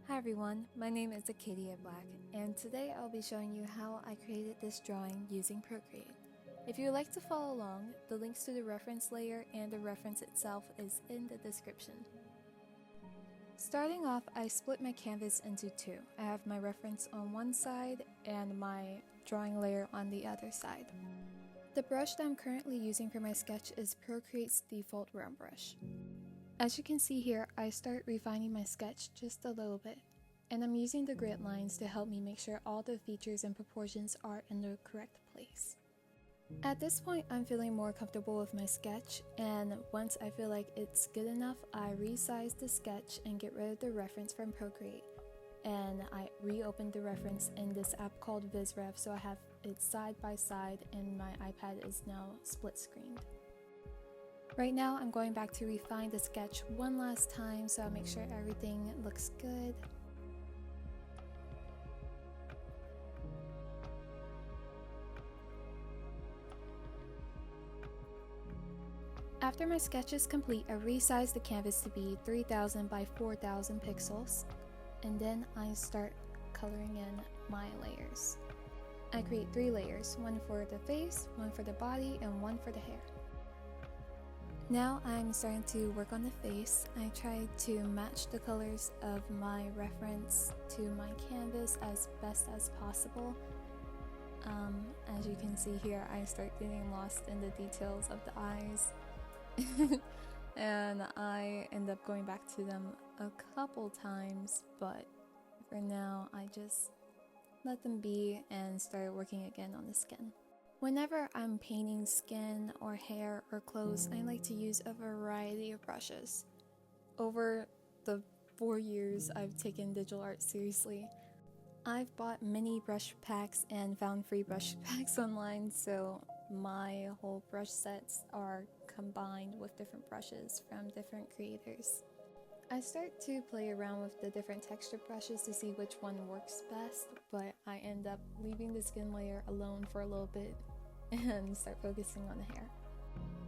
Hi everyone, my name is Acadia Black, and today I'll be showing you how I created this drawing using Procreate. If you would like to follow along, the links to the reference layer and the reference itself is in the description. Starting off, I split my canvas into two. I have my reference on one side and my drawing layer on the other side. The brush that I'm currently using for my sketch is Procreate's default round brush. As you can see here, I start refining my sketch just a little bit, and I'm using the grid lines to help me make sure all the features and proportions are in the correct place. At this point, I'm feeling more comfortable with my sketch, and once I feel like it's good enough, I resize the sketch and get rid of the reference from Procreate, and I reopen the reference in this app called VizRev, so I have it side by side and my iPad is now split screened. Right now, I'm going back to refine the sketch one last time so I make sure everything looks good. After my sketch is complete, I resize the canvas to be 3000 by 4000 pixels, and then I start coloring in my layers. I create 3 layers, one for the face, one for the body, and one for the hair. Now I'm starting to work on the face. I try to match the colors of my reference to my canvas as best as possible. As you can see here, I start getting lost in the details of the eyes. And I end up going back to them a couple times, but for now I just let them be and start working again on the skin. Whenever I'm painting skin or hair or clothes, I like to use a variety of brushes. Over the 4 years I've taken digital art seriously, I've bought many brush packs and found free brush packs online, so my whole brush sets are combined with different brushes from different creators. I start to play around with the different texture brushes to see which one works best, but I end up leaving the skin layer alone for a little bit and start focusing on the hair.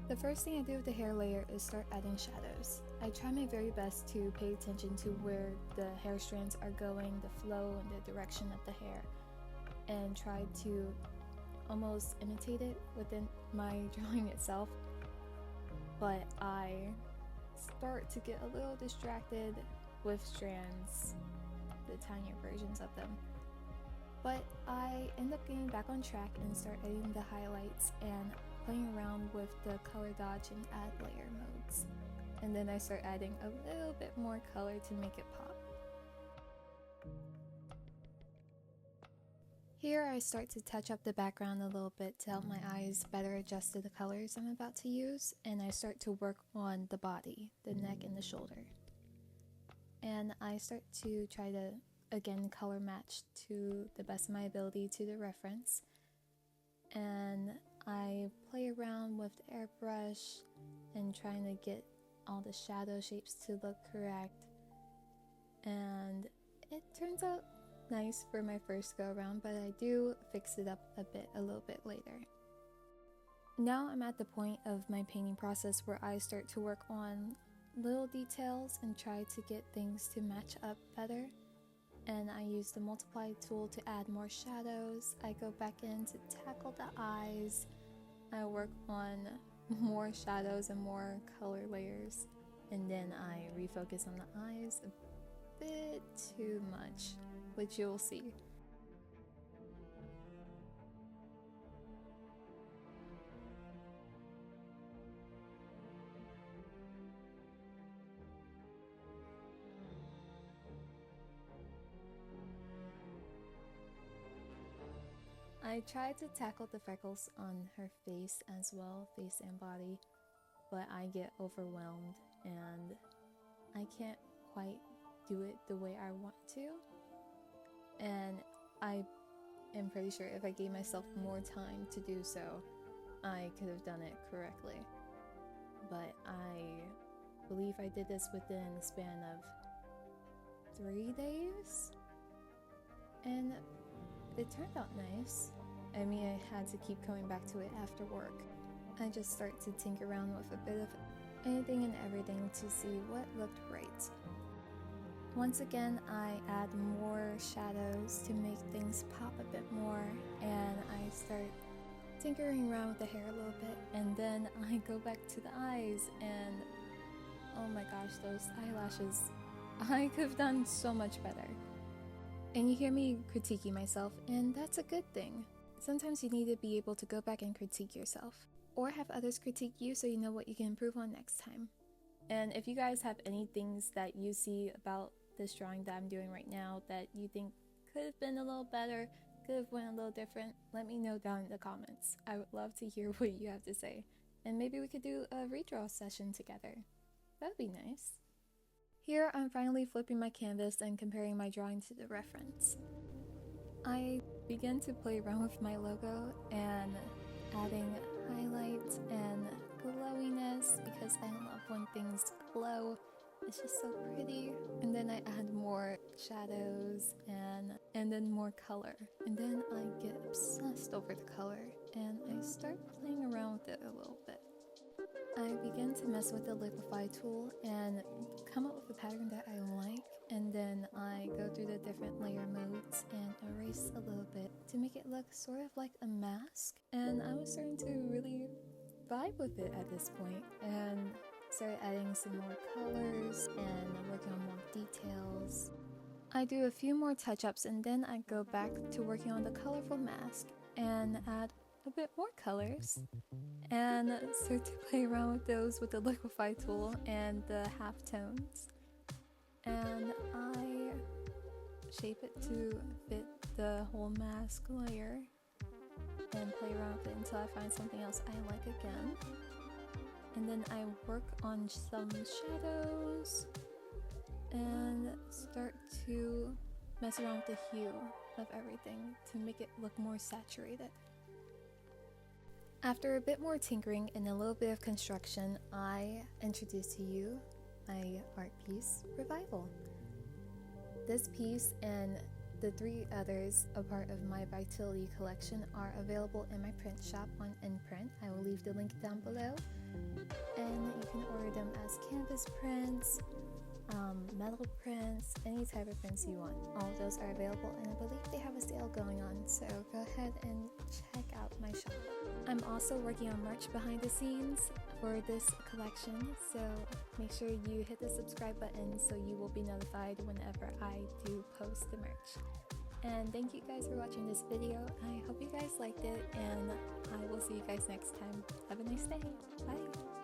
The first thing I do with the hair layer is start adding shadows. I try my very best to pay attention to where the hair strands are going, the flow and the direction of the hair, and try to almost imitate it within my drawing itself. But I start to get a little distracted with strands, the tinier versions of them. But I end up getting back on track and start editing the highlights and playing around with the color dodge and add layer modes. And then I start adding a little bit more color to make it pop. Here I start to touch up the background a little bit to help my eyes better adjust to the colors I'm about to use, and I start to work on the body, the neck and the shoulder. And I start to try to again color match to the best of my ability to the reference, and I play around with the airbrush and trying to get all the shadow shapes to look correct, and it turns out nice for my first go around, but I do fix it up a little bit later. Now I'm at the point of my painting process where I start to work on little details and try to get things to match up better. And I use the multiply tool to add more shadows. I go back in to tackle the eyes. I work on more shadows and more color layers. And then I refocus on the eyes a bit too much, which you'll see. I tried to tackle the freckles on her face as well, face and body, but I get overwhelmed and I can't quite do it the way I want to. And I am pretty sure if I gave myself more time to do so, I could have done it correctly. But I believe I did this within the span of 3 days, and it turned out nice. I mean, I had to keep coming back to it after work. I just start to tinker around with a bit of anything and everything to see what looked right. Once again, I add more shadows to make things pop a bit more, and I start tinkering around with the hair a little bit, and then I go back to the eyes, and oh my gosh, those eyelashes, I could have done so much better. And you hear me critiquing myself, and that's a good thing. Sometimes you need to be able to go back and critique yourself, or have others critique you so you know what you can improve on next time. And if you guys have any things that you see about this drawing that I'm doing right now that you think could have been a little better, could have went a little different, let me know down in the comments. I would love to hear what you have to say, and maybe we could do a redraw session together. That would be nice. Here I'm finally flipping my canvas and comparing my drawing to the reference. I begin to play around with my logo and adding highlights and glowiness because I love when things glow. It's just so pretty. And then I add more shadows and then more color. And then I get obsessed over the color and I start playing around with it a little bit. I begin to mess with the liquify tool and come up with a pattern that I like, and then I go through the different layer modes and erase a little bit to make it look sort of like a mask. And I was starting to really vibe with it at this point and started adding some more colors and working on more details. I do a few more touch-ups and then I go back to working on the colorful mask and add a bit more colors and start to play around with those with the liquify tool and the half tones, and I shape it to fit the whole mask layer and play around with it until I find something else I like again, and then I work on some shadows and start to mess around with the hue of everything to make it look more saturated. After a bit more tinkering and a little bit of construction, I introduce to you my art piece, Revival. This piece and the 3 others, a part of my Vitality collection, are available in my print shop on Imprint. I will leave the link down below. And you can order them as canvas prints, metal prints, any type of prints you want. All of those are available, and I believe they have a sale going on, so go ahead and check out my shop. I'm also working on merch behind the scenes for this collection, so make sure you hit the subscribe button so you will be notified whenever I do post the merch. And thank you guys for watching this video. I hope you guys liked it, and I will see you guys next time. Have a nice day. Bye!